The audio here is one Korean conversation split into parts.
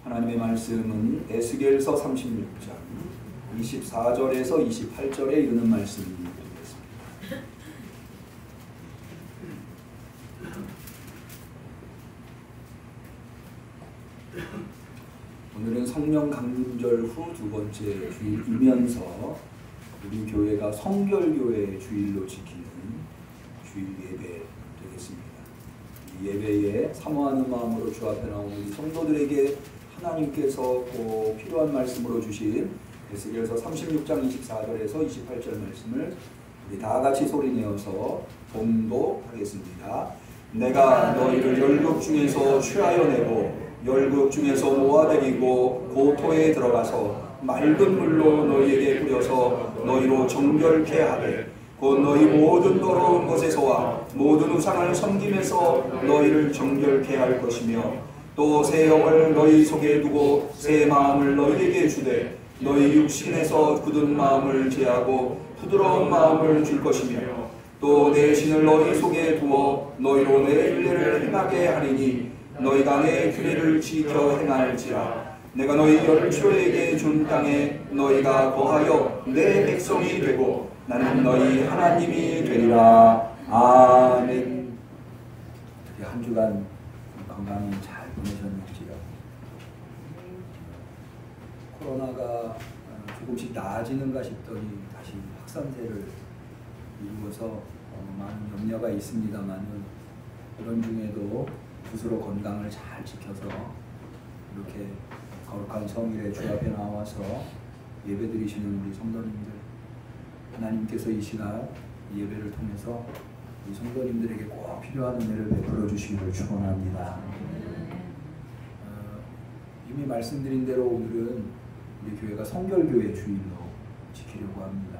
하나님의 말씀은 에스겔서 36장 24절에서 28절에 이르는 말씀입니다. 오늘은 성령 강림절 후 두 번째 주일이면서 우리 교회가 성결교회 주일로 지키는 주일 예배 되겠습니다. 이 예배에 사모하는 마음으로 주 앞에 나온 우리 성도들에게 하나님께서 꼭 필요한 말씀으로 주신 에스겔서 36장 24절에서 28절 말씀을 우리 다 같이 소리내어서 봉독하겠습니다. 내가 너희를 열국 중에서 취하여 내고 열국 중에서 모아내리고 고토에 들어가서 맑은 물로 너희에게 뿌려서 너희로 정결케 하되 곧 너희 모든 더러운 것에서와 모든 우상을 섬김에서 너희를 정결케 할 것이며 또 새 영을 너희 속에 두고 새 마음을 너희에게 주되 너희 육신에서 굳은 마음을 제하고 부드러운 마음을 줄 것이며 또 내 신을 너희 속에 두어 너희로 내 일례를 행하게 하리니 너희가 내 규례를 지켜 행할지라. 내가 너희 열조에게 준 땅에 너희가 거하여 내 백성이 되고 나는 너희 하나님이 되리라. 아멘. 한 주간 건강히 잘 보내셨는지요? 코로나가 조금씩 나아지는가 싶더니 다시 확산세를 이루어서 많은 염려가 있습니다만 그런 중에도 스스로 건강을 잘 지켜서 이렇게 거룩한 성일에 주 앞에 나와서 예배드리시는 우리 성도님들, 하나님께서 이 시간 이 예배를 통해서 우리 성도님들에게 꼭 필요한 은혜를 베풀어 주시기를 축원합니다. 이미 말씀드린 대로 오늘은 우리 교회가 성결교회 주일로 지키려고 합니다.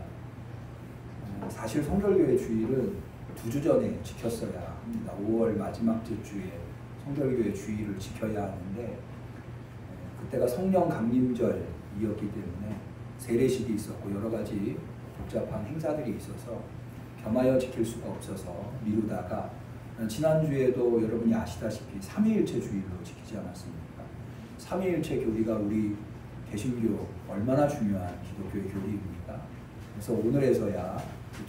사실 성결교회 주일은 2주 전에 지켰어야 합니다. 5월 마지막 주에 성결교회 주일을 지켜야 하는데 그때가 성령 강림절이었기 때문에 세례식이 있었고 여러 가지 복잡한 행사들이 있어서 겸하여 지킬 수가 없어서 미루다가 지난주에도 여러분이 아시다시피 삼위일체 주일로 지키지 않았습니까? 삼위일체 교리가 우리 개신교 얼마나 중요한 기독교의 교리입니까? 그래서 오늘에서야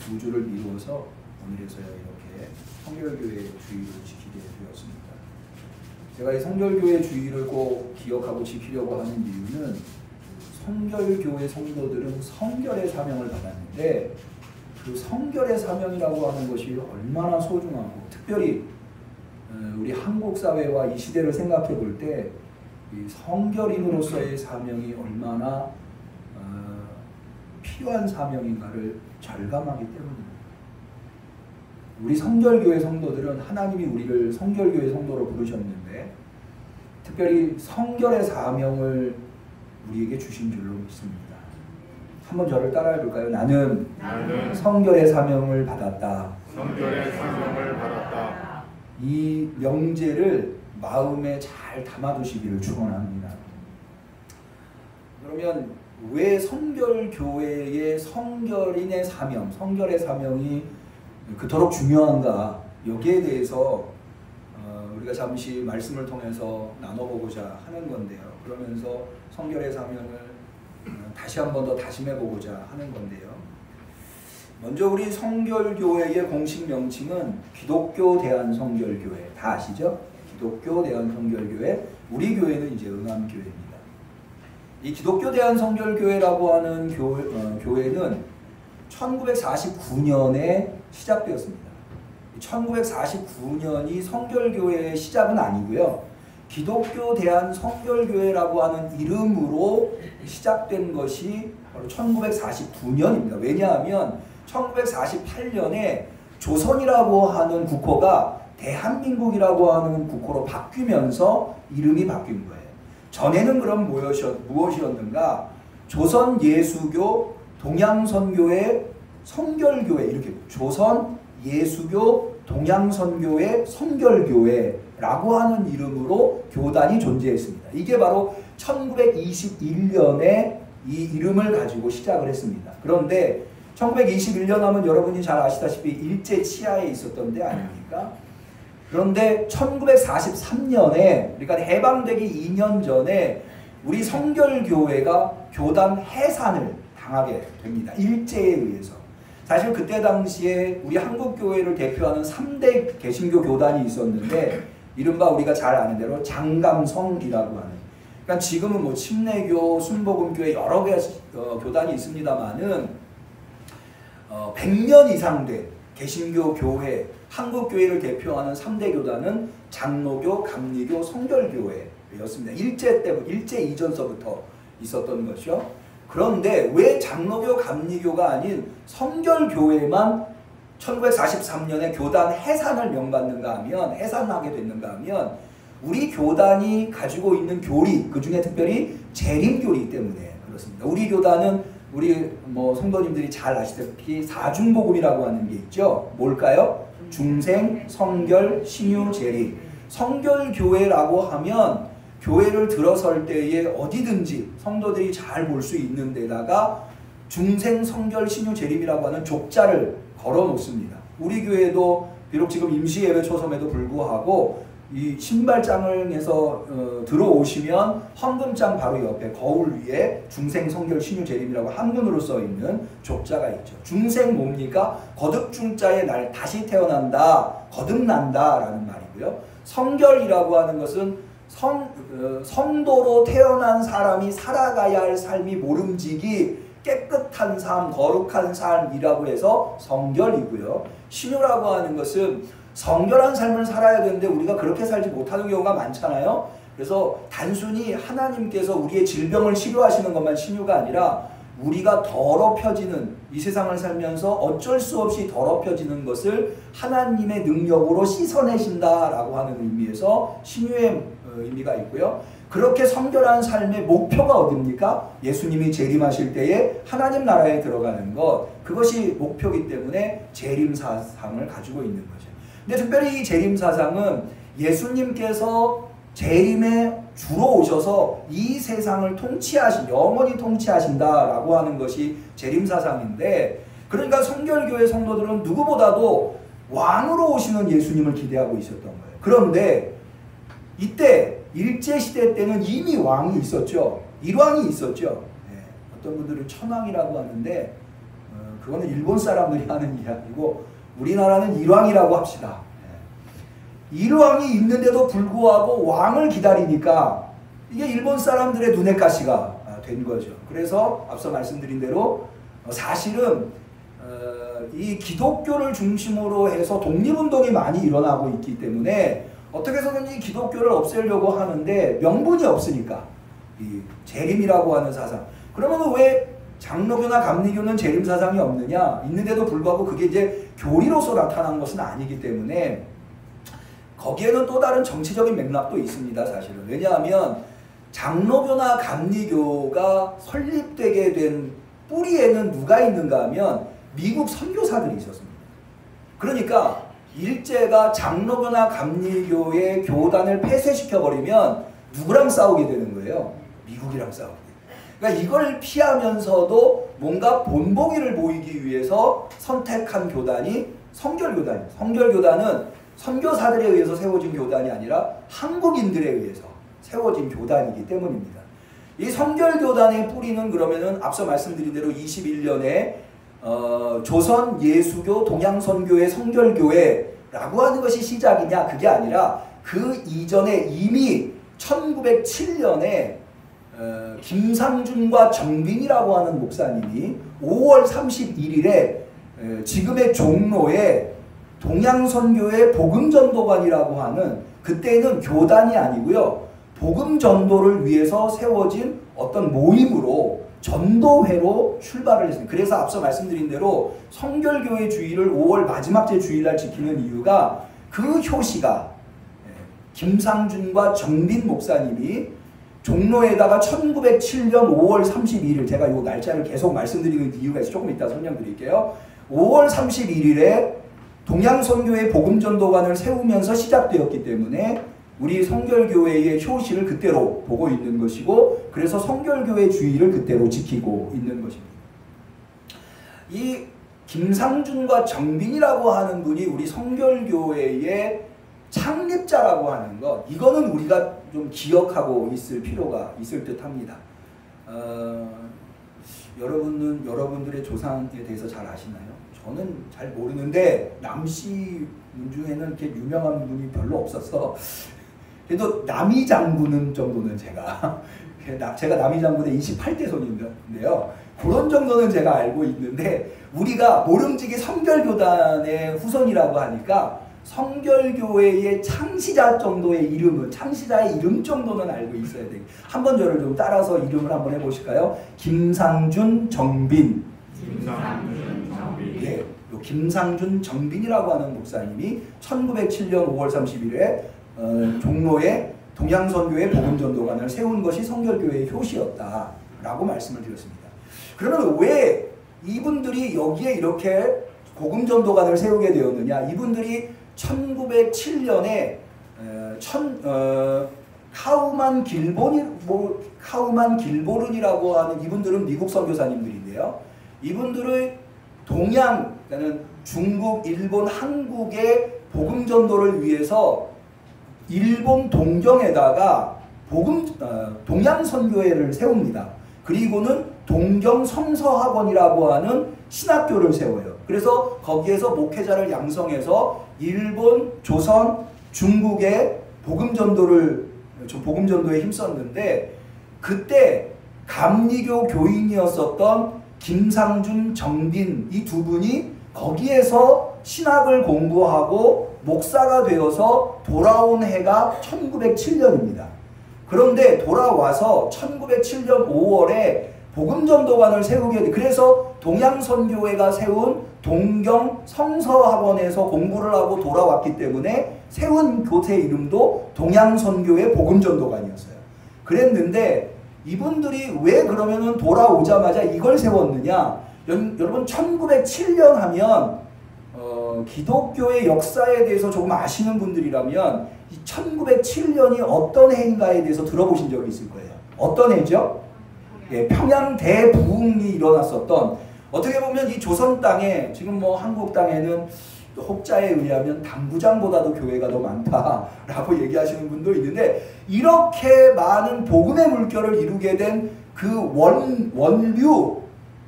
2주를 미루어서 오늘에서야 이렇게 성결교회 주일을 지키게 되었습니다. 제가 이 성결교회 주일을 꼭 기억하고 지키려고 하는 이유는 성결교회 성도들은 성결의 사명을 받았는데 그 성결의 사명이라고 하는 것이 얼마나 소중하고 특별히 우리 한국 사회와 이 시대를 생각해 볼 때 이 성결인으로서의 사명이 얼마나 필요한 사명인가를 절감하기 때문입니다. 우리 성결교회 성도들은 하나님이 우리를 성결교회 성도로 부르셨는데 특별히 성결의 사명을 우리에게 주신 줄로 믿습니다. 한번 저를 따라해 볼까요? 나는 성결의 사명을 받았다. 성결의 사명을 받았다. 이 명제를 마음에 잘 담아두시기를 축원합니다. 그러면 왜 성결교회의 성결인의 사명, 성결의 사명이 그토록 중요한가? 여기에 대해서 우리가 잠시 말씀을 통해서 나눠보고자 하는 건데요. 그러면서 성결의 사명을 다시 한 번 더 다짐해보고자 하는 건데요. 먼저 우리 성결교회의 공식 명칭은 기독교 대한성결교회. 다 아시죠? 기독교 대한성결교회. 우리 교회는 이제 응암교회입니다. 이 기독교 대한성결교회라고 하는 교회는 1949년에 시작되었습니다. 1949년이 성결교회의 시작은 아니고요. 기독교 대한성결교회라고 하는 이름으로 시작된 것이 바로 1949년입니다. 왜냐하면 1948년에 조선이라고 하는 국호가 대한민국이라고 하는 국호로 바뀌면서 이름이 바뀐 거예요. 전에는 그럼 무엇이었는가? 조선 예수교 동양선교회 성결교회 이렇게 조선 예수교 동양선교회 성결교회라고 하는 이름으로 교단이 존재했습니다. 이게 바로 1921년에 이 이름을 가지고 시작을 했습니다. 그런데 1921년 하면 여러분이 잘 아시다시피 일제 치하에 있었던 데 아닙니까? 그런데 1943년에 그러니까 해방되기 2년 전에 우리 성결교회가 교단 해산을 당하게 됩니다. 일제에 의해서. 사실 그때 당시에 우리 한국교회를 대표하는 3대 개신교 교단이 있었는데 이른바 우리가 잘 아는 대로 장감성이라고 하는, 그러니까 지금은 뭐 침례교, 순복음교회 여러 개 교단이 있습니다만은 100년 이상 된 개신교 교회, 한국교회를 대표하는 3대 교단은 장로교, 감리교, 성결교회였습니다. 일제 이전서부터 있었던 것이요. 그런데 왜 장로교, 감리교가 아닌 성결교회만 1943년에 교단 해산을 명받는가 하면, 해산하게 됐는가 하면 우리 교단이 가지고 있는 교리, 그 중에 특별히 재림교리 때문에 그렇습니다. 우리 교단은 우리 뭐 성도님들이 잘 아시다시피 사중복음이라고 하는 게 있죠. 뭘까요? 중생, 성결, 신유, 재림. 성결교회라고 하면 교회를 들어설 때에 어디든지 성도들이 잘 볼 수 있는 데다가 중생, 성결, 신유, 재림이라고 하는 족자를 걸어 놓습니다. 우리 교회도 비록 지금 임시예배 초섬에도 불구하고 이 신발장에서 들어오시면 헌금장 바로 옆에 거울 위에 중생, 성결, 신유, 재림이라고 한문으로 써있는 족자가 있죠. 중생 뭡니까? 거듭중자에 날 다시 태어난다, 거듭난다 라는 말이고요. 성결이라고 하는 것은 성도로 태어난 사람이 살아가야 할 삶이 모름지기 깨끗한 삶, 거룩한 삶이라고 해서 성결이고요. 신유라고 하는 것은 성결한 삶을 살아야 되는데 우리가 그렇게 살지 못하는 경우가 많잖아요. 그래서 단순히 하나님께서 우리의 질병을 치료하시는 것만 신유가 아니라 우리가 더럽혀지는, 이 세상을 살면서 어쩔 수 없이 더럽혀지는 것을 하나님의 능력으로 씻어내신다라고 하는 의미에서 신유의 의미가 있고요. 그렇게 성결한 삶의 목표가 어딥니까? 예수님이 재림하실 때에 하나님 나라에 들어가는 것, 그것이 목표이기 때문에 재림사상을 가지고 있는 거죠. 근데 특별히 이 재림사상은 예수님께서 재림에 주로 오셔서 이 세상을 영원히 통치하신다라고 하는 것이 재림사상인데, 그러니까 성결교회 성도들은 누구보다도 왕으로 오시는 예수님을 기대하고 있었던 거예요. 그런데 이때 일제시대 때는 이미 왕이 있었죠. 일왕이 있었죠. 어떤 분들은 천왕이라고 하는데 그거는 일본 사람들이 하는 이야기고 우리나라는 일왕이라고 합시다. 일왕이 있는데도 불구하고 왕을 기다리니까 이게 일본 사람들의 눈엣 가시가 된 거죠. 그래서 앞서 말씀드린 대로 사실은 이 기독교를 중심으로 해서 독립운동이 많이 일어나고 있기 때문에 어떻게 해서든지 기독교를 없애려고 하는데 명분이 없으니까 이 재림이라고 하는 사상. 그러면 왜 장로교나 감리교는 재림 사상이 없느냐? 있는데도 불구하고 그게 이제 교리로서 나타난 것은 아니기 때문에 거기에는 또 다른 정치적인 맥락도 있습니다. 사실은. 왜냐하면 장로교나 감리교가 설립되게 된 뿌리에는 누가 있는가 하면 미국 선교사들이 있었습니다. 그러니까 일제가 장로교나 감리교의 교단을 폐쇄시켜버리면 누구랑 싸우게 되는 거예요? 미국이랑 싸우게 돼요. 그러니까 이걸 피하면서도 뭔가 본보기를 보이기 위해서 선택한 교단이 성결교단이에요. 성결교단은 선교사들에 의해서 세워진 교단이 아니라 한국인들에 의해서 세워진 교단이기 때문입니다. 이 성결교단의 뿌리는 그러면은 앞서 말씀드린 대로 21년에 조선 예수교 동양선교회 성결교회라고 하는 것이 시작이냐? 그게 아니라 그 이전에 이미 1907년에 김상준과 정빈이라고 하는 목사님이 5월 31일에 지금의 종로에 동양선교회 복음전도관이라고 하는, 그때는 교단이 아니고요, 복음전도를 위해서 세워진 어떤 모임으로 전도회로 출발을 했습니다. 그래서 앞서 말씀드린 대로 성결교회 주일을 5월 마지막 제 주일날 지키는 이유가 그 효시가 김상준과 정빈 목사님이 종로에다가 1907년 5월 31일, 제가 이 날짜를 계속 말씀드리는 이유가 있어서 조금 이따 설명드릴게요. 5월 31일에 동양선교회 복음전도관을 세우면서 시작되었기 때문에 우리 성결교회의 효시를 그때로 보고 있는 것이고, 그래서 성결교회 주일을 그때로 지키고 있는 것입니다. 이 김상준과 정빈이라고 하는 분이 우리 성결교회의 창립자라고 하는 것, 이거는 우리가 좀 기억하고 있을 필요가 있을 듯 합니다. 여러분들의 조상에 대해서 잘 아시나요? 저는 잘 모르는데 남씨 분 중에는 이렇게 유명한 분이 별로 없어서 그래도 남이 장군은 정도는 제가 남이 장군의 28대 손인데요. 그런 정도는 제가 알고 있는데 우리가 모름지기 성결교단의 후손이라고 하니까 성결교회의 창시자 정도의 이름은 창시자의 이름 정도는 알고 있어야 돼요. 한번 저를 좀 따라서 이름을 한번 해보실까요? 김상준 정빈. 예, 김상준 정빈이라고 하는 목사님이 1907년 5월 30일에 종로에 동양선교회 복음전도관을 세운 것이 성결교회의 효시였다라고 말씀을 드렸습니다. 그러면 왜 이분들이 여기에 이렇게 복음전도관을 세우게 되었느냐? 이분들이 1907년에 카우만 길보른이라고 하는 이분들은 미국 선교사님들인데요. 이분들의 동양, 그러니까 중국, 일본, 한국의 복음 전도를 위해서 일본 동경에다가 동양 선교회를 세웁니다. 그리고는 동경 성서학원이라고 하는 신학교를 세워요. 그래서 거기에서 목회자를 양성해서 일본, 조선, 중국의 복음 전도에 힘썼는데 그때 감리교 교인이었었던 김상준, 정빈 이 두 분이 거기에서 신학을 공부하고 목사가 되어서 돌아온 해가 1907년입니다. 그런데 돌아와서 1907년 5월에 복음전도관을 세우게 돼. 그래서 동양선교회가 세운 동경 성서학원에서 공부를 하고 돌아왔기 때문에 세운 교회 이름도 동양선교회 복음전도관이었어요. 그랬는데 이분들이 왜 그러면은 돌아오자마자 이걸 세웠느냐? 여러분 1907년 하면 기독교의 역사에 대해서 조금 아시는 분들이라면 1907년이 어떤 해인가에 대해서 들어보신 적이 있을 거예요. 어떤 해죠? 예, 평양 대부흥이 일어났었던, 어떻게 보면 이 조선 땅에 지금 뭐 한국 땅에는 혹자에 의하면 당구장보다도 교회가 더 많다라고 얘기하시는 분도 있는데, 이렇게 많은 복음의 물결을 이루게 된 그 원류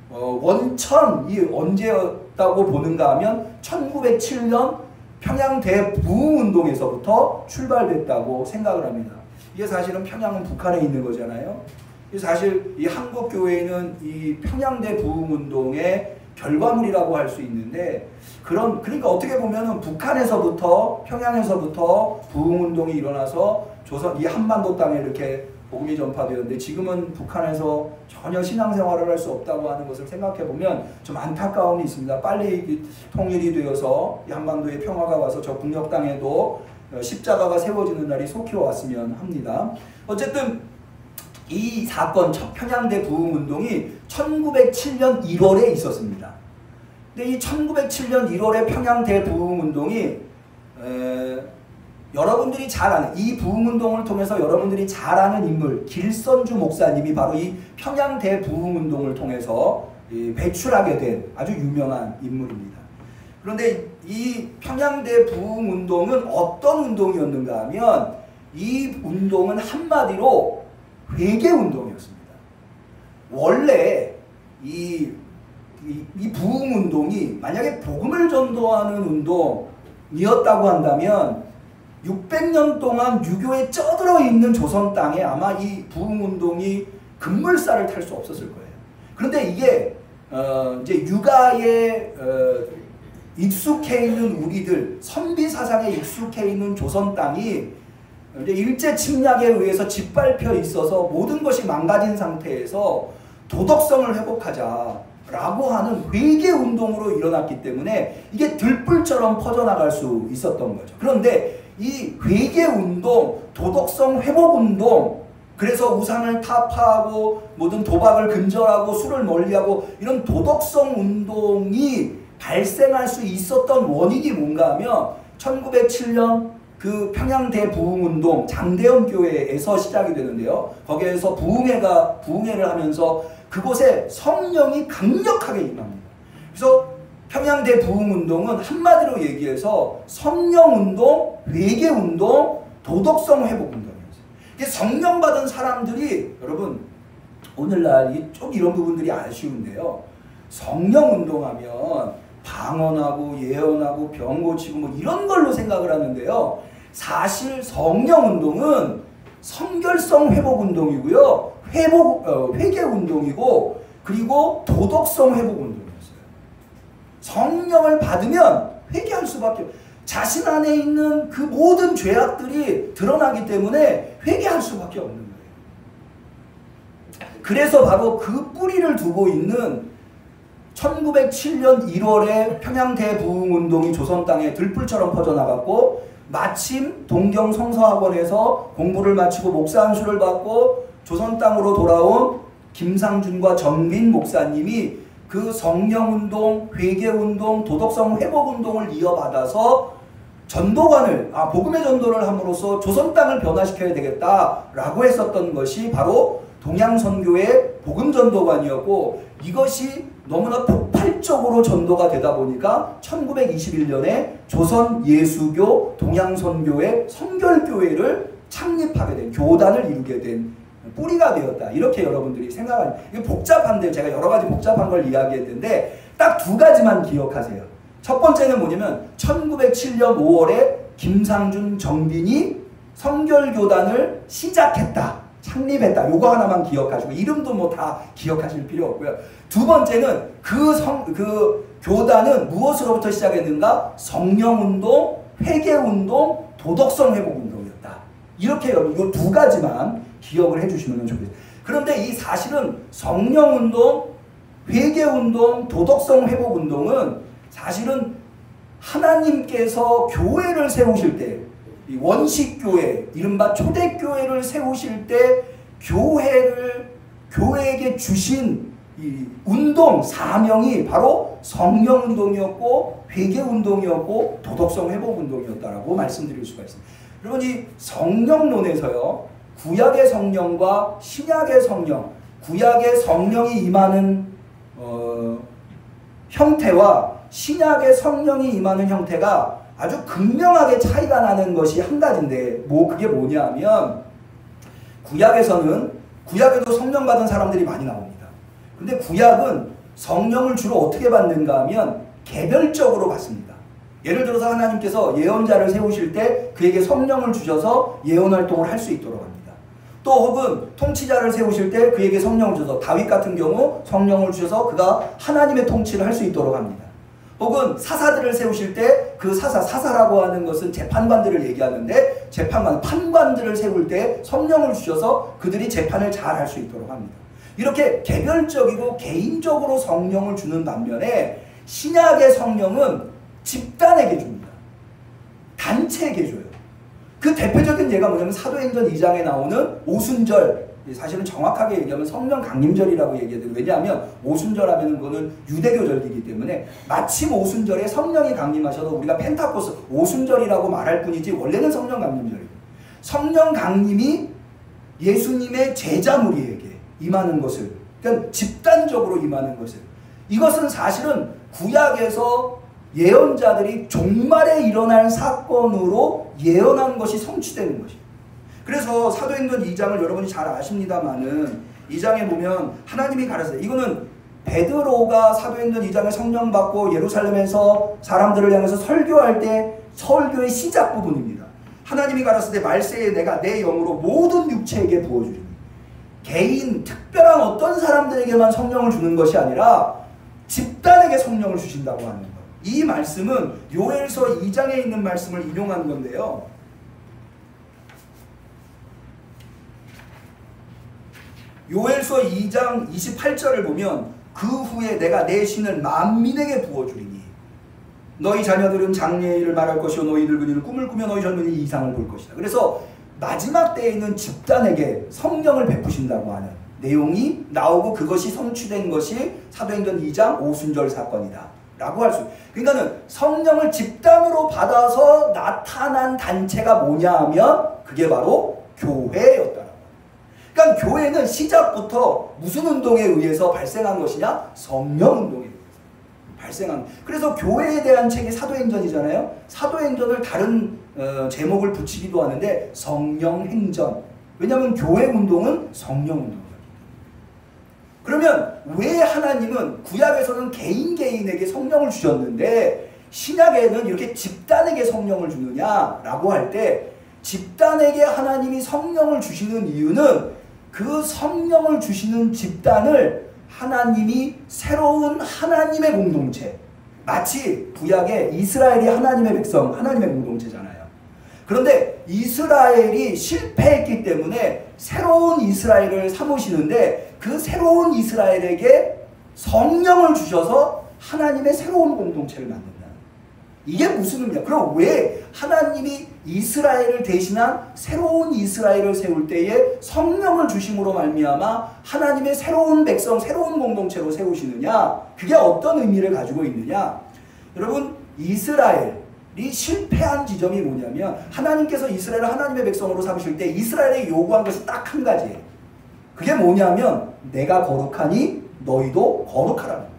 원천이 언제였다고 보는가 하면 1907년 평양 대부흥운동에서부터 출발됐다고 생각을 합니다. 이게 사실은 평양은 북한에 있는 거잖아요. 사실 이 한국교회는 이 평양대 부흥운동의 결과물이라고 할 수 있는데, 그러니까 어떻게 보면은 북한에서부터 평양에서부터 부흥운동이 일어나서 조선 이 한반도 땅에 이렇게 복음이 전파되었는데, 지금은 북한에서 전혀 신앙생활을 할 수 없다고 하는 것을 생각해 보면 좀 안타까움이 있습니다. 빨리 통일이 되어서 이 한반도에 평화가 와서 저 북녘 땅에도 십자가가 세워지는 날이 속히 왔으면 합니다. 어쨌든 이 사건, 평양대 부흥운동이 1907년 1월에 있었습니다. 근데 이 1907년 1월에 평양대 부흥운동이 여러분들이 잘 아는, 이 부흥운동을 통해서 여러분들이 잘 아는 인물 길선주 목사님이 바로 이 평양대 부흥운동을 통해서 배출하게 된 아주 유명한 인물입니다. 그런데 이 평양대 부흥운동은 어떤 운동이었는가 하면, 이 운동은 한마디로 회개운동이었습니다. 원래 이 부흥운동이 만약에 복음을 전도하는 운동이었다고 한다면 600년 동안 유교에 쩌들어 있는 조선 땅에 아마 이 부흥운동이 급물살을 탈 수 없었을 거예요. 그런데 이게 이제 육아에 익숙해 있는 우리들, 선비 사상에 익숙해 있는 조선 땅이 이제 일제 침략에 의해서 짓밟혀 있어서 모든 것이 망가진 상태에서 도덕성을 회복하자라고 하는 회개 운동으로 일어났기 때문에 이게 들불처럼 퍼져나갈 수 있었던 거죠. 그런데 이 회개 운동, 도덕성 회복 운동, 그래서 우상을 타파하고 모든 도박을 근절하고 술을 멀리하고 이런 도덕성 운동이 발생할 수 있었던 원인이 뭔가 하면 1907년 그 평양대 부흥운동 장대현 교회에서 시작이 되는데요. 거기에서 부흥회를 하면서 그곳에 성령이 강력하게 임합니다. 그래서 평양대 부흥운동은 한마디로 얘기해서 성령운동, 회개운동, 도덕성 회복운동이었어요. 성령 받은 사람들이 여러분 오늘날 좀 이런 부분들이 아쉬운데요. 성령운동하면 방언하고 예언하고 병 고치고 뭐 이런 걸로 생각을 하는데요. 사실 성령운동은 성결성 회복운동이고요. 회개운동이고 그리고 도덕성 회복운동이었어요. 성령을 받으면 회개할 수밖에 없어요. 자신 안에 있는 그 모든 죄악들이 드러나기 때문에 회개할 수밖에 없는 거예요. 그래서 바로 그 뿌리를 두고 있는 1907년 1월에 평양대 부흥운동이 조선 땅에 들불처럼 퍼져나갔고 마침 동경 성서학원에서 공부를 마치고 목사 안수를 받고 조선 땅으로 돌아온 김상준과 정민 목사님이 그 성령운동, 회개운동, 도덕성 회복운동을 이어받아서 전도관을, 복음의 전도를 함으로써 조선 땅을 변화시켜야 되겠다라고 했었던 것이 바로 동양선교의 복음전도관이었고 이것이 너무나 폭발적으로 전도가 되다 보니까 1921년에 조선예수교 동양선교의 성결교회를 창립하게 된, 교단을 이루게 된 뿌리가 되었다. 이렇게 여러분들이 생각하는, 이게 복잡한데 제가 여러 가지 복잡한 걸 이야기했는데 딱 두 가지만 기억하세요. 첫 번째는 뭐냐면 1907년 5월에 김상준 정빈이 성결교단을 시작했다. 창립했다. 요거 하나만 기억하시고 이름도 뭐 다 기억하실 필요 없고요. 두 번째는 그 교단은 무엇으로부터 시작했는가? 성령운동, 회개운동, 도덕성 회복운동이었다. 이렇게 여러분 이 두 가지만 기억을 해주시면 좋겠어요. 그런데 이 사실은 성령운동, 회개운동, 도덕성 회복운동은 사실은 하나님께서 교회를 세우실 때 이 원식교회, 이른바 초대교회를 세우실 때 교회에게 주신 이 운동, 사명이 바로 성령운동이었고 회개운동이었고 도덕성 회복운동이었다라고 말씀드릴 수가 있습니다. 여러분 이 성령론에서요. 구약의 성령과 신약의 성령, 구약의 성령이 임하는 형태와 신약의 성령이 임하는 형태가 아주 극명하게 차이가 나는 것이 한 가지인데 그게 뭐냐 하면 구약에도 성령 받은 사람들이 많이 나옵니다. 근데 구약은 성령을 주로 어떻게 받는가 하면 개별적으로 받습니다. 예를 들어서 하나님께서 예언자를 세우실 때 그에게 성령을 주셔서 예언 활동을 할 수 있도록 합니다. 또 혹은 통치자를 세우실 때 그에게 성령을 주셔서 다윗 같은 경우 성령을 주셔서 그가 하나님의 통치를 할 수 있도록 합니다. 혹은 사사들을 세우실 때 그 사사라고 하는 것은 재판관들을 얘기하는데 판관들을 세울 때 성령을 주셔서 그들이 재판을 잘 할 수 있도록 합니다. 이렇게 개별적이고 개인적으로 성령을 주는 반면에 신약의 성령은 집단에게 줍니다. 단체에게 줘요. 그 대표적인 예가 뭐냐면 사도행전 2장에 나오는 오순절, 사실은 정확하게 얘기하면 성령 강림절이라고 얘기해야 돼요. 왜냐하면 오순절 하면 그거는 유대교 절기이기 때문에 마침 오순절에 성령이 강림하셔서 우리가 펜타코스 오순절이라고 말할 뿐이지 원래는 성령 강림절이에요. 성령 강림이 예수님의 제자 무리에게 임하는 것을, 그러니까 집단적으로 임하는 것을, 이것은 사실은 구약에서 예언자들이 종말에 일어날 사건으로 예언한 것이 성취되는 것입니다. 그래서 사도행전 2장을 여러분이 잘 아십니다만은 2장에 보면 하나님이 가르쳐요. 이거는 베드로가 사도행전 2장에 성령 받고 예루살렘에서 사람들을 향해서 설교할 때 설교의 시작 부분입니다. 하나님이 가르칠 때 말세에 내가 내 영으로 모든 육체에게 부어주리니, 개인 특별한 어떤 사람들에게만 성령을 주는 것이 아니라 집단에게 성령을 주신다고 하는 것. 이 말씀은 요엘서 2장에 있는 말씀을 인용한 건데요. 요엘서 2장 28절을 보면 그 후에 내가 내 신을 만민에게 부어주리니 너희 자녀들은 장래의 일을 말할 것이요 너희 늙은이는 꿈을 꾸며 너희 젊은이 이상을 볼 것이다. 그래서 마지막 때에 있는 집단에게 성령을 베푸신다고 하는 내용이 나오고 그것이 성취된 것이 사도행전 2장 오순절 사건이다 라고 할 수 있어요. 그러니까는 성령을 집단으로 받아서 나타난 단체가 뭐냐 하면 그게 바로 교회였다. 그러니까 교회는 시작부터 무슨 운동에 의해서 발생한 것이냐? 성령 운동에 의해서 발생합니다. 그래서 교회에 대한 책이 사도행전이잖아요. 사도행전을 다른 제목을 붙이기도 하는데 성령행전. 왜냐하면 교회 운동은 성령 운동이에요. 그러면 왜 하나님은 구약에서는 개인에게 성령을 주셨는데 신약에는 이렇게 집단에게 성령을 주느냐라고 할 때 집단에게 하나님이 성령을 주시는 이유는 그 성령을 주시는 집단을 하나님이 새로운 하나님의 공동체, 마치 구약에 이스라엘이 하나님의 백성, 하나님의 공동체잖아요. 그런데 이스라엘이 실패했기 때문에 새로운 이스라엘을 삼으시는데 그 새로운 이스라엘에게 성령을 주셔서 하나님의 새로운 공동체를 만든다. 이게 무슨 의미야? 그럼 왜 하나님이 이스라엘을 대신한 새로운 이스라엘을 세울 때에 성령을 주심으로 말미암아 하나님의 새로운 백성, 새로운 공동체로 세우시느냐? 그게 어떤 의미를 가지고 있느냐? 여러분, 이스라엘이 실패한 지점이 뭐냐면 하나님께서 이스라엘을 하나님의 백성으로 삼으실 때 이스라엘에게 요구한 것이 딱 한 가지예요. 그게 뭐냐면 내가 거룩하니 너희도 거룩하라는 거예요.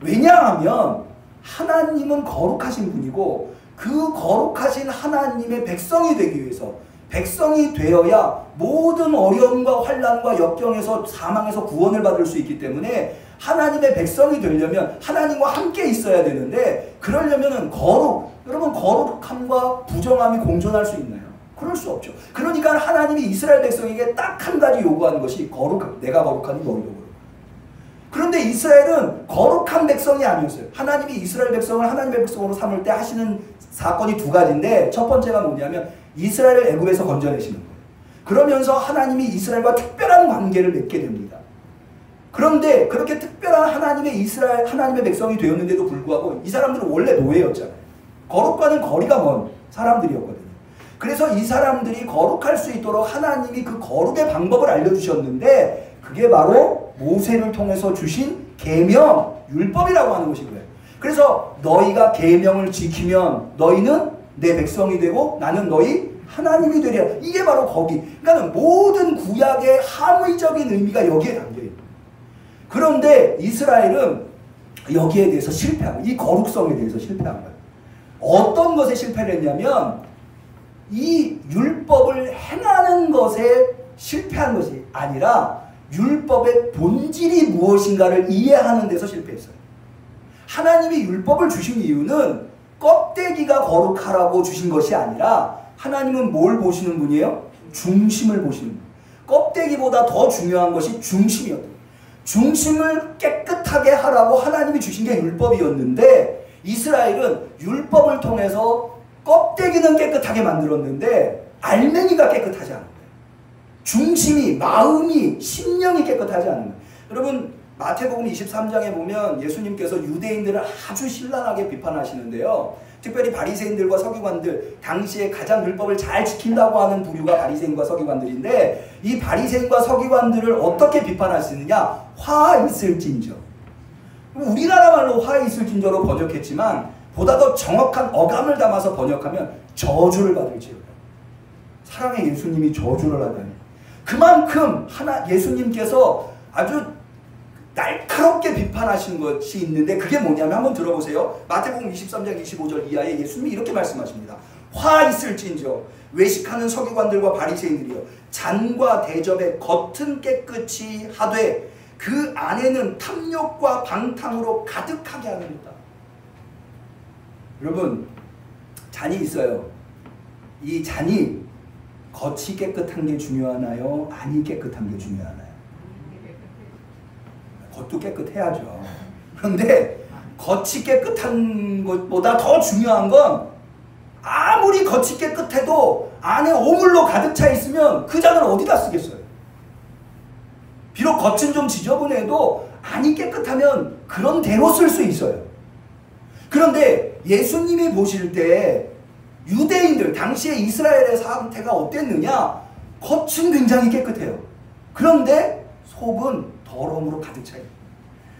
왜냐하면 하나님은 거룩하신 분이고 그 거룩하신 하나님의 백성이 되기 위해서 백성이 되어야 모든 어려움과 환난과 역경에서 사망에서 구원을 받을 수 있기 때문에 하나님의 백성이 되려면 하나님과 함께 있어야 되는데 그러려면은 여러분 거룩함과 부정함이 공존할 수 있나요? 그럴 수 없죠. 그러니까 하나님이 이스라엘 백성에게 딱 한 가지 요구하는 것이 내가 거룩하니 너희도 거룩. 그런데 이스라엘은 거룩한 백성이 아니었어요. 하나님이 이스라엘 백성을 하나님의 백성으로 삼을 때 하시는 사건이 두 가지인데 첫 번째가 뭐냐면 이스라엘을 애굽에서 건져내시는 거예요. 그러면서 하나님이 이스라엘과 특별한 관계를 맺게 됩니다. 그런데 그렇게 특별한 하나님의 백성이 되었는데도 불구하고 이 사람들은 원래 노예였잖아요. 거룩과는 거리가 먼 사람들이었거든요. 그래서 이 사람들이 거룩할 수 있도록 하나님이 그 거룩의 방법을 알려주셨는데 그게 바로 모세를 통해서 주신 계명, 율법이라고 하는 것이고요. 그래서 너희가 계명을 지키면 너희는 내 백성이 되고 나는 너희 하나님이 되리라. 이게 바로 거기. 그러니까 모든 구약의 함의적인 의미가 여기에 담겨있는 거예요. 그런데 이스라엘은 여기에 대해서 실패한 거예요. 이 거룩성에 대해서 실패한 거예요. 어떤 것에 실패를 했냐면 이 율법을 행하는 것에 실패한 것이 아니라 율법의 본질이 무엇인가를 이해하는 데서 실패했어요. 하나님이 율법을 주신 이유는 껍데기가 거룩하라고 주신 것이 아니라 하나님은 뭘 보시는 분이에요? 중심을 보시는 분. 껍데기보다 더 중요한 것이 중심이었다. 중심을 깨끗하게 하라고 하나님이 주신 게 율법이었는데 이스라엘은 율법을 통해서 껍데기는 깨끗하게 만들었는데 알맹이가 깨끗하지 않은 거예요. 중심이, 마음이, 심령이 깨끗하지 않은 거예요. 여러분 마태복음 23장에 보면 예수님께서 유대인들을 아주 신랄하게 비판하시는데요. 특별히 바리새인들과 서기관들, 당시에 가장 율법을 잘 지킨다고 하는 부류가 바리새인과 서기관들인데 이 바리새인과 서기관들을 어떻게 비판하시느냐? 화 있을진저. 우리나라 말로 화 있을진저로 번역했지만 보다 더 정확한 어감을 담아서 번역하면 저주를 받을지어다. 사랑의 예수님이 저주를 하다니. 그만큼 예수님께서 아주 날카롭게 비판하신 것이 있는데 그게 뭐냐면 한번 들어보세요. 마태복음 23장 25절 이하에 예수님이 이렇게 말씀하십니다. 화 있을진저 외식하는 서기관들과 바리새인들이여 잔과 대접의 겉은 깨끗이 하되 그 안에는 탐욕과 방탕으로 가득하게 하는다. 여러분 잔이 있어요. 이 잔이 겉이 깨끗한 게 중요하나요? 안이 깨끗한 게 중요하나요? 겉도 깨끗해야죠. 그런데 겉이 깨끗한 것보다 더 중요한 건 아무리 겉이 깨끗해도 안에 오물로 가득 차 있으면 그 잔을 어디다 쓰겠어요? 비록 겉은 좀 지저분해도 안이 깨끗하면 그런 대로 쓸 수 있어요. 그런데 예수님이 보실 때 유대인들, 당시에 이스라엘의 상태가 어땠느냐? 겉은 굉장히 깨끗해요. 그런데 속은 더러움으로 가득 차요.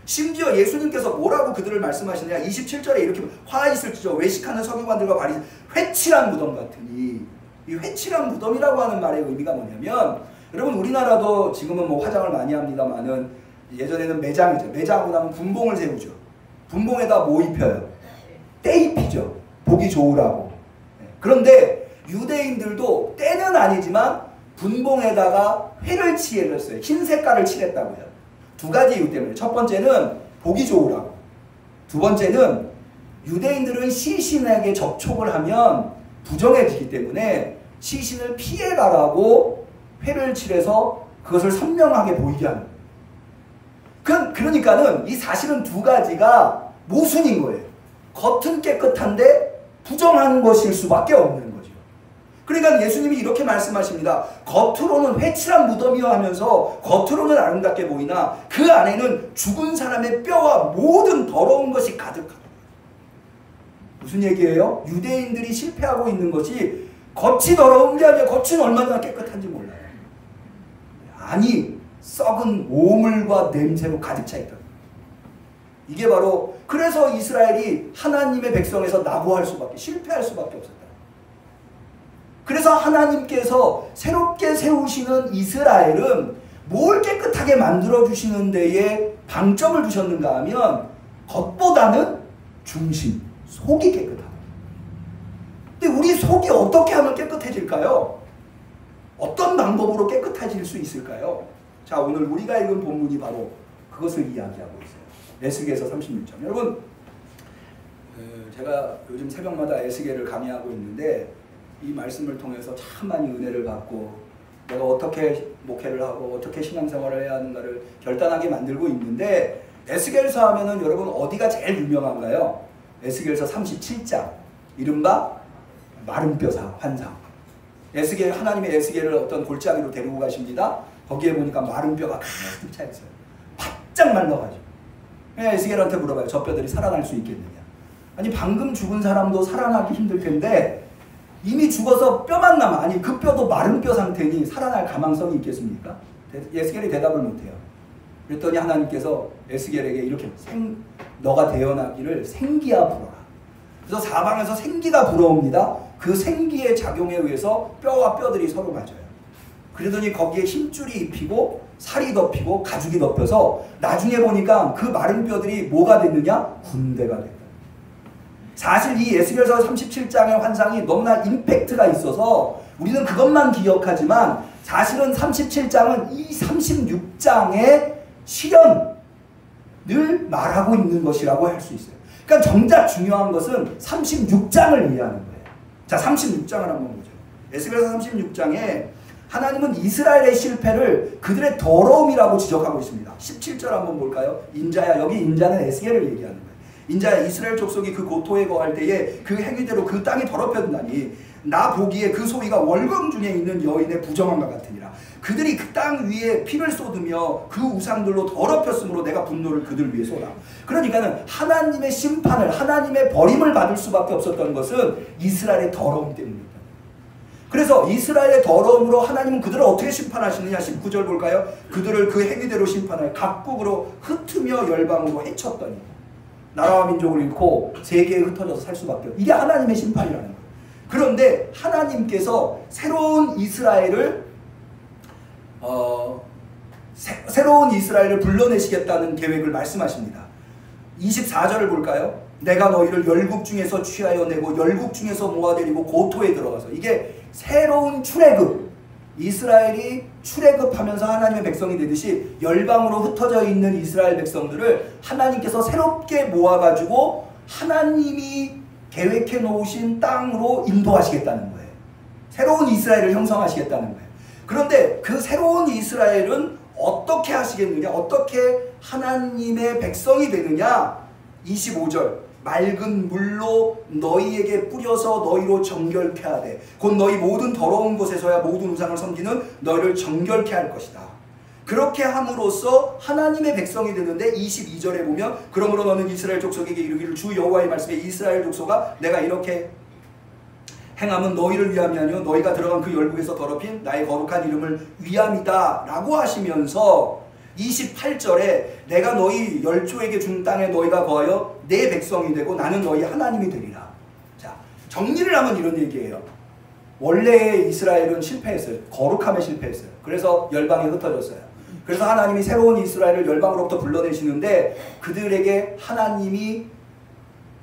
심지어 예수님께서 뭐라고 그들을 말씀하시느냐? 27절에 이렇게 화 있을지저 외식하는 서기관들과 바리 회칠한 무덤 같으니. 이 회칠한 무덤이라고 하는 말의 의미가 뭐냐면 여러분 우리나라도 지금은 뭐 화장을 많이 합니다만은 예전에는 매장이죠. 매장하고 나면 분봉을 세우죠. 분봉에다 뭐 입혀요? 때 입히죠. 보기 좋으라고. 그런데 유대인들도 때는 아니지만 분봉에다가 회를 칠했어요. 흰 색깔을 칠했다고요. 두 가지 이유 때문에. 첫 번째는 보기 좋으라고. 두 번째는 유대인들은 시신에게 접촉을 하면 부정해지기 때문에 시신을 피해가라고 회를 칠해서 그것을 선명하게 보이게 하는 거예요. 그러니까는 이 사실은 두 가지가 모순인 거예요. 겉은 깨끗한데 부정한 것일 수밖에 없는 거죠. 그러니까 예수님이 이렇게 말씀하십니다. 겉으로는 회칠한 무덤이요 하면서 겉으로는 아름답게 보이나 그 안에는 죽은 사람의 뼈와 모든 더러운 것이 가득하다. 무슨 얘기예요? 유대인들이 실패하고 있는 것이 겉이 더러운 게 아니라 겉은 얼마나 깨끗한지 몰라요. 아니 썩은 오물과 냄새로 가득 차 있다. 이게 바로 그래서 이스라엘이 하나님의 백성에서 낙오할 수밖에 실패할 수밖에 없었다. 그래서 하나님께서 새롭게 세우시는 이스라엘은 뭘 깨끗하게 만들어 주시는 데에 방점을 두셨는가 하면 겉보다는 중심, 속이 깨끗하다. 근데 우리 속이 어떻게 하면 깨끗해질까요? 어떤 방법으로 깨끗해질 수 있을까요? 자, 오늘 우리가 읽은 본문이 바로 그것을 이야기하고 있어요. 에스겔서 36장. 여러분, 제가 요즘 새벽마다 에스겔을 강의하고 있는데 이 말씀을 통해서 참 많이 은혜를 받고 내가 어떻게 목회를 하고 어떻게 신앙생활을 해야 하는가를 결단하게 만들고 있는데 에스겔서 하면은 여러분 어디가 제일 유명한가요? 에스겔서 37장 이른바 마른뼈사 환상. 하나님의 에스겔을 어떤 골짜기로 데리고 가십니다. 거기에 보니까 마른 뼈가 가득 차 있어요. 바짝 말라가지고. 에스겔한테 물어봐요. 저 뼈들이 살아날 수 있겠느냐. 아니 방금 죽은 사람도 살아나기 힘들 텐데 이미 죽어서 뼈만 남아. 아니 그 뼈도 마른 뼈 상태니 살아날 가망성이 있겠습니까? 에스겔이 대답을 못해요. 그랬더니 하나님께서 에스겔에게 이렇게 너가 태어나기를 생기야 불어라. 그래서 사방에서 생기가 불어옵니다. 그 생기의 작용에 의해서 뼈와 뼈들이 서로 맞아요. 그러더니 거기에 힘줄이 입히고 살이 덮이고 가죽이 덮여서 나중에 보니까 그 마른 뼈들이 뭐가 됐느냐? 군대가 됐다. 사실 이 에스겔서 37장의 환상이 너무나 임팩트가 있어서 우리는 그것만 기억하지만 사실은 37장은 이 36장의 실현을 말하고 있는 것이라고 할 수 있어요. 그러니까 정작 중요한 것은 36장을 이해하는 거예요. 자, 36장을 한번 보죠. 에스겔서 36장에 하나님은 이스라엘의 실패를 그들의 더러움이라고 지적하고 있습니다. 17절 한번 볼까요? 인자야, 여기 인자는 에스겔을 얘기하는 거예요. 인자야, 이스라엘 족속이 그 고토에 거할 때에 그 행위대로 그 땅이 더럽혀진다니 나 보기에 그 소위가 월광 중에 있는 여인의 부정함과 같으니라. 그들이 그 땅 위에 피를 쏟으며 그 우상들로 더럽혔으므로 내가 분노를 그들 위에 쏟아. 그러니까는 하나님의 심판을, 하나님의 버림을 받을 수밖에 없었던 것은 이스라엘의 더러움 때문입니다. 그래서 이스라엘의 더러움으로 하나님은 그들을 어떻게 심판하시느냐. 19절 볼까요? 그들을 그 행위대로 심판하여 각국으로 흩으며 열방으로 해쳤더니 나라와 민족을 잃고 세계에 흩어져서 살 수밖에 없어요. 이게 하나님의 심판이라는 거예요. 그런데 하나님께서 새로운 이스라엘을 불러내시겠다는 계획을 말씀하십니다. 24절을 볼까요? 내가 너희를 열국 중에서 취하여 내고 열국 중에서 모아들이고 고토에 들어가서, 이게 새로운 출애굽, 이스라엘이 출애굽하면서 하나님의 백성이 되듯이 열방으로 흩어져 있는 이스라엘 백성들을 하나님께서 새롭게 모아가지고 하나님이 계획해 놓으신 땅으로 인도하시겠다는 거예요. 새로운 이스라엘을 형성하시겠다는 거예요. 그런데 그 새로운 이스라엘은 어떻게 하시겠느냐? 어떻게 하나님의 백성이 되느냐? 25절 맑은 물로 너희에게 뿌려서 너희로 정결케 하되 곧 너희 모든 더러운 곳에서야 모든 우상을 섬기는 너희를 정결케 할 것이다. 그렇게 함으로써 하나님의 백성이 되는데 22절에 보면 그러므로 너는 이스라엘 족속에게 이르기를 주 여호와의 말씀에 이스라엘 족속아 내가 이렇게 행함은 너희를 위함이 아니요 너희가 들어간 그 열국에서 더럽힌 나의 거룩한 이름을 위함이다 라고 하시면서 28절에 내가 너희 열조에게 준 땅에 너희가 거하여 내 백성이 되고 나는 너희 하나님이 되리라. 자, 정리를 하면 이런 얘기예요. 원래 이스라엘은 실패했어요. 거룩함에 실패했어요. 그래서 열방에 흩어졌어요. 그래서 하나님이 새로운 이스라엘을 열방으로부터 불러내시는데 그들에게 하나님이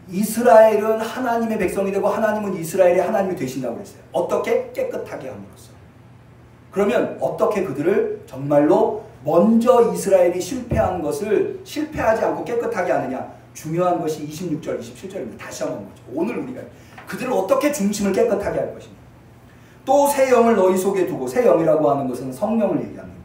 이스라엘은 하나님의 백성이 되고 하나님은 이스라엘의 하나님이 되신다고 그랬어요. 어떻게? 깨끗하게 함으로써. 그러면 어떻게 그들을 정말로 먼저 이스라엘이 실패한 것을 실패하지 않고 깨끗하게 하느냐? 중요한 것이 26절, 27절입니다. 다시 한번 보죠. 오늘 우리가 그들을 어떻게 중심을 깨끗하게 할 것이냐. 또 새 영을 너희 속에 두고, 새 영이라고 하는 것은 성령을 얘기합니다.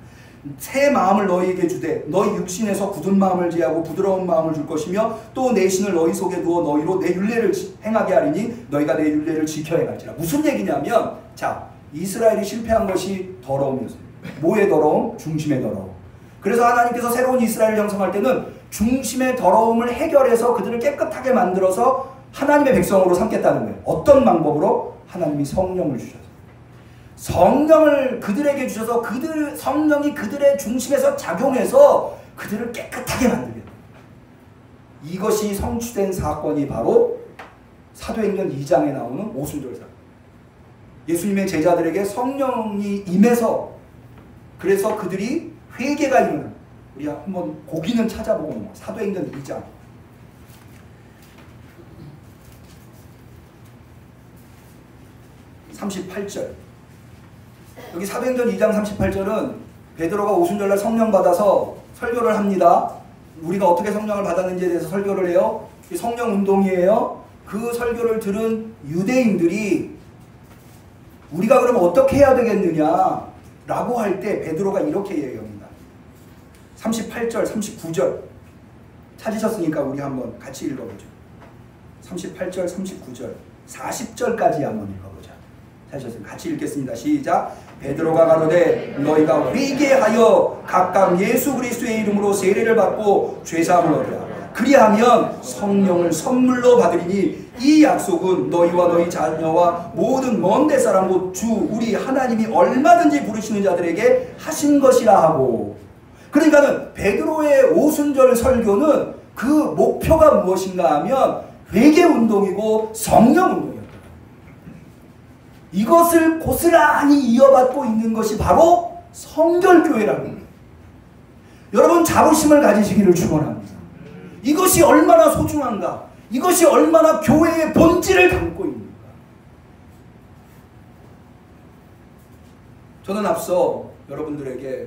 새 마음을 너희에게 주되 너희 육신에서 굳은 마음을 제하고 부드러운 마음을 줄 것이며 또 내 신을 너희 속에 두어 너희로 내 율례를 행하게 하리니 너희가 내 율례를 지켜 행할지라. 무슨 얘기냐면, 자, 이스라엘이 실패한 것이 더러움이었어요. 뭐의 더러움? 중심의 더러움. 그래서 하나님께서 새로운 이스라엘을 형성할 때는 중심의 더러움을 해결해서 그들을 깨끗하게 만들어서 하나님의 백성으로 삼겠다는 거예요. 어떤 방법으로? 하나님이 성령을 주셔서. 성령을 그들에게 주셔서 성령이 그들의 중심에서 작용해서 그들을 깨끗하게 만들겠다. 이것이 성취된 사건이 바로 사도행전 2장에 나오는 오순절 사건. 예수님의 제자들에게 성령이 임해서 그래서 그들이 회개가 일어나. 우리 한번 고기는 찾아보고 넘어가. 사도행전 2장 38절. 여기 사도행전 2장 38절은 베드로가 오순절날 성령 받아서 설교를 합니다. 우리가 어떻게 성령을 받았는지에 대해서 설교를 해요. 성령 운동이에요. 그 설교를 들은 유대인들이 우리가 그럼 어떻게 해야 되겠느냐 라고 할 때 베드로가 이렇게 얘기합니다. 38절, 39절 찾으셨으니까 우리 한번 같이 읽어보죠. 38절, 39절, 40절까지 한번 읽어보자. 찾으셨으니까 같이 읽겠습니다. 시작. 베드로가 가로되 너희가 회개하여 각각 예수 그리스도의 이름으로 세례를 받고 죄사함을 얻으라. 그리하면 성령을 선물로 받으리니 이 약속은 너희와 너희 자녀와 모든 먼데 사람 곧 주 우리 하나님이 얼마든지 부르시는 자들에게 하신 것이라 하고. 그러니까는 베드로의 오순절 설교는 그 목표가 무엇인가 하면 회개 운동이고 성령 운동이었다. 이것을 고스란히 이어받고 있는 것이 바로 성결교회라는 거예요. 여러분 자부심을 가지시기를 축원합니다. 이것이 얼마나 소중한가, 이것이 얼마나 교회의 본질을 담고 있는가. 저는 앞서 여러분들에게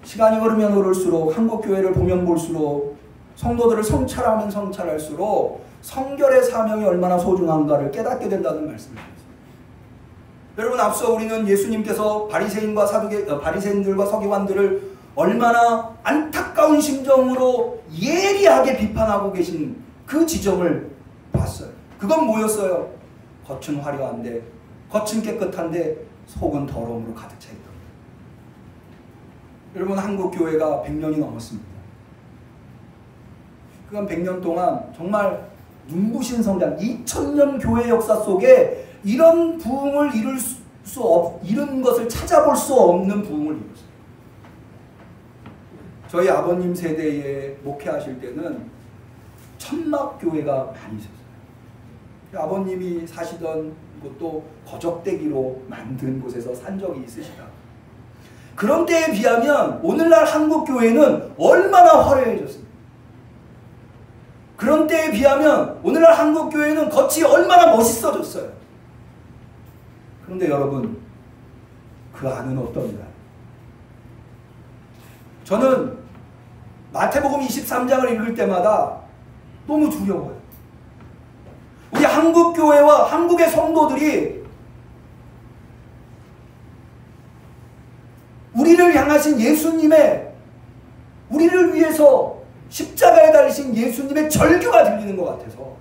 시간이 흐르면 흐를수록 한국교회를 보면 볼수록 성도들을 성찰하면 성찰할수록 성결의 사명이 얼마나 소중한가를 깨닫게 된다는 말씀을 드렸습니다. 여러분 앞서 우리는 예수님께서 바리새인들과 서기관들을 얼마나 안타까운 심정으로 예리하게 비판하고 계신 그 지점을 봤어요. 그건 뭐였어요? 겉은 화려한데, 겉은 깨끗한데 속은 더러움으로 가득 차 있던 거예요. 여러분 한국교회가 100년이 넘었습니다. 그간 100년 동안 정말 눈부신 성장, 2000년 교회 역사 속에 이런 부흥을 이룬 것을 찾아볼 수 없는 부흥을 이뤘어요. 저희 아버님 세대에 목회하실 때는 천막교회가 많이 있었어요. 아버님이 사시던 곳도 거적대기로 만든 곳에서 산 적이 있으시다. 그런 때에 비하면 오늘날 한국교회는 얼마나 화려해졌습니다. 그런 때에 비하면 오늘날 한국교회는 겉이 얼마나 멋있어졌어요. 그런데 여러분 그 안은 어떤가? 저는 마태복음 23장을 읽을 때마다 너무 두려워요. 우리 한국교회와 한국의 성도들이 우리를 향하신 예수님의, 우리를 위해서 십자가에 달리신 예수님의 절규가 들리는 것 같아서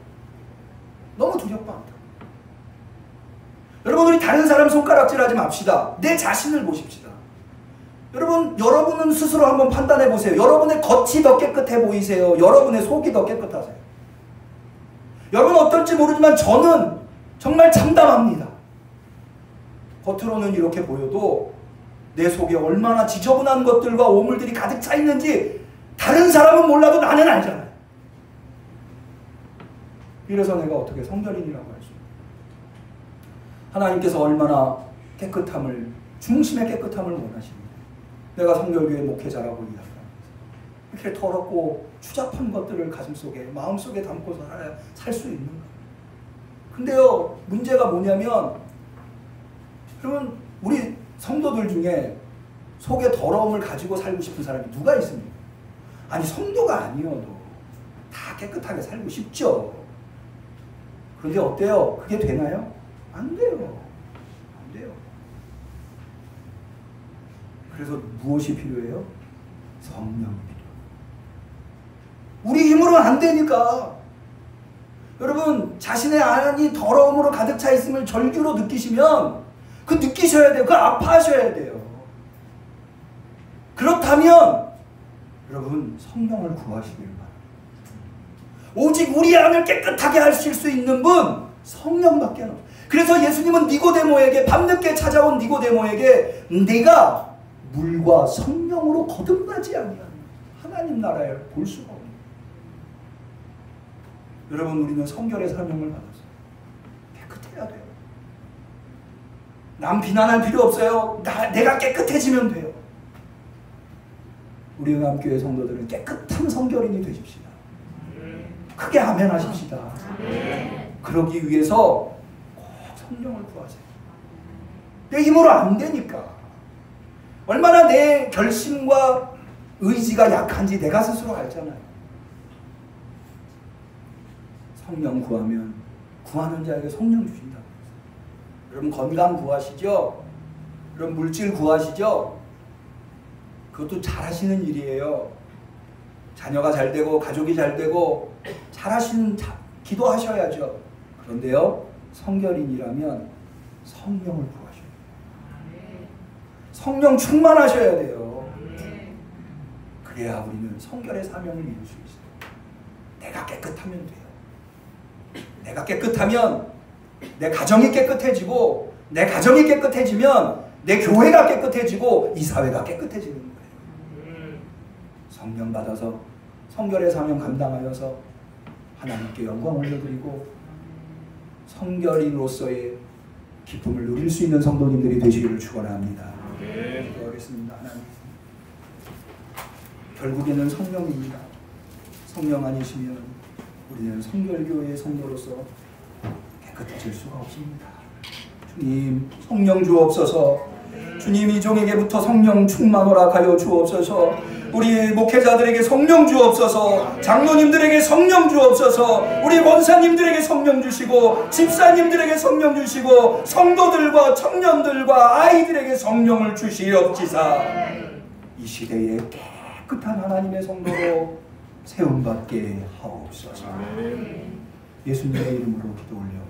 너무 두렵고 않다. 여러분 우리 다른 사람 손가락질하지 맙시다. 내 자신을 보십시다. 여러분은 스스로 한번 판단해 보세요. 여러분의 겉이 더 깨끗해 보이세요? 여러분의 속이 더 깨끗하세요? 여러분 어떨지 모르지만 저는 정말 참담합니다. 겉으로는 이렇게 보여도 내 속에 얼마나 지저분한 것들과 오물들이 가득 차 있는지 다른 사람은 몰라도 나는 알잖아요. 이래서 내가 어떻게 성결인이라고 할 수 있어요? 하나님께서 얼마나 깨끗함을, 중심의 깨끗함을 원하십니다. 내가 성결교회 목회자라고 이야기합니다. 이렇게 더럽고 추잡한 것들을 가슴속에 마음속에 담고 살 수 있는가? 근데요, 문제가 뭐냐면 여러분, 우리 성도들 중에 속에 더러움을 가지고 살고 싶은 사람이 누가 있습니까? 아니, 성도가 아니어도 다 깨끗하게 살고 싶죠. 그런데 어때요? 그게 되나요? 안 돼요. 안 돼요. 그래서 무엇이 필요해요? 성령이 필요해요. 우리 힘으로는 안 되니까. 여러분, 자신의 안이 더러움으로 가득 차 있음을 절규로 느끼시면 그 느끼셔야 돼요. 그 아파하셔야 돼요. 그렇다면 여러분, 성령을 구하시길 바랍니다. 오직 우리 안을 깨끗하게 하실 수 있는 분 성령밖에 없어요. 그래서 예수님은 니고데모에게, 밤늦게 찾아온 니고데모에게 네가 물과 성령으로 거듭나지 아니하면 하나님 나라에 볼 수가 없는. 여러분, 우리는 성결의 사명을 받았어요. 깨끗해야 돼요. 남 비난할 필요 없어요. 내가 깨끗해지면 돼요. 우리 응암교회 성도들은 깨끗한 성결인이 되십시다. 크게 아멘 하십시다. 그러기 위해서 꼭 성령을 구하세요. 내 힘으로 안 되니까. 얼마나 내 결심과 의지가 약한지 내가 스스로 알잖아요. 성령 구하면 구하는 자에게 성령 주신다. 여러분, 건강 구하시죠? 여러분, 물질 구하시죠? 그것도 잘하시는 일이에요. 자녀가 잘 되고 가족이 잘 되고 잘하시는 기도하셔야죠. 그런데요, 성결인이라면 성령을 구하셔야 돼요. 성령 충만하셔야 돼요. 그래야 우리는 성결의 사명을 이룰 수 있어요. 내가 깨끗하면 돼요. 내가 깨끗하면 내 가정이 깨끗해지고, 내 가정이 깨끗해지면 내 교회가 깨끗해지고 이 사회가 깨끗해지는 거예요. 성령 받아서 성결의 사명 감당하여서 하나님께 영광 올려드리고 성결인으로서의 기쁨을 누릴 수 있는 성도님들이 되시기를 축원합니다. 기도하겠습니다. 하나님, 결국에는 성령입니다. 성령 아니시면 우리는 성결교회의 성도로서 깨끗해질 수가 없습니다. 주님, 성령 주옵소서. 주님, 이 종에게부터 성령 충만 허락하여 주옵소서. 우리 목회자들에게 성령 주옵소서. 장로님들에게 성령 주옵소서. 우리 원사님들에게 성령 주시고, 집사님들에게 성령 주시고, 성도들과 청년들과 아이들에게 성령을 주시옵지사. 이 시대에 깨끗한 하나님의 성도로 세움받게 하옵소서. 예수님의 이름으로 기도 올려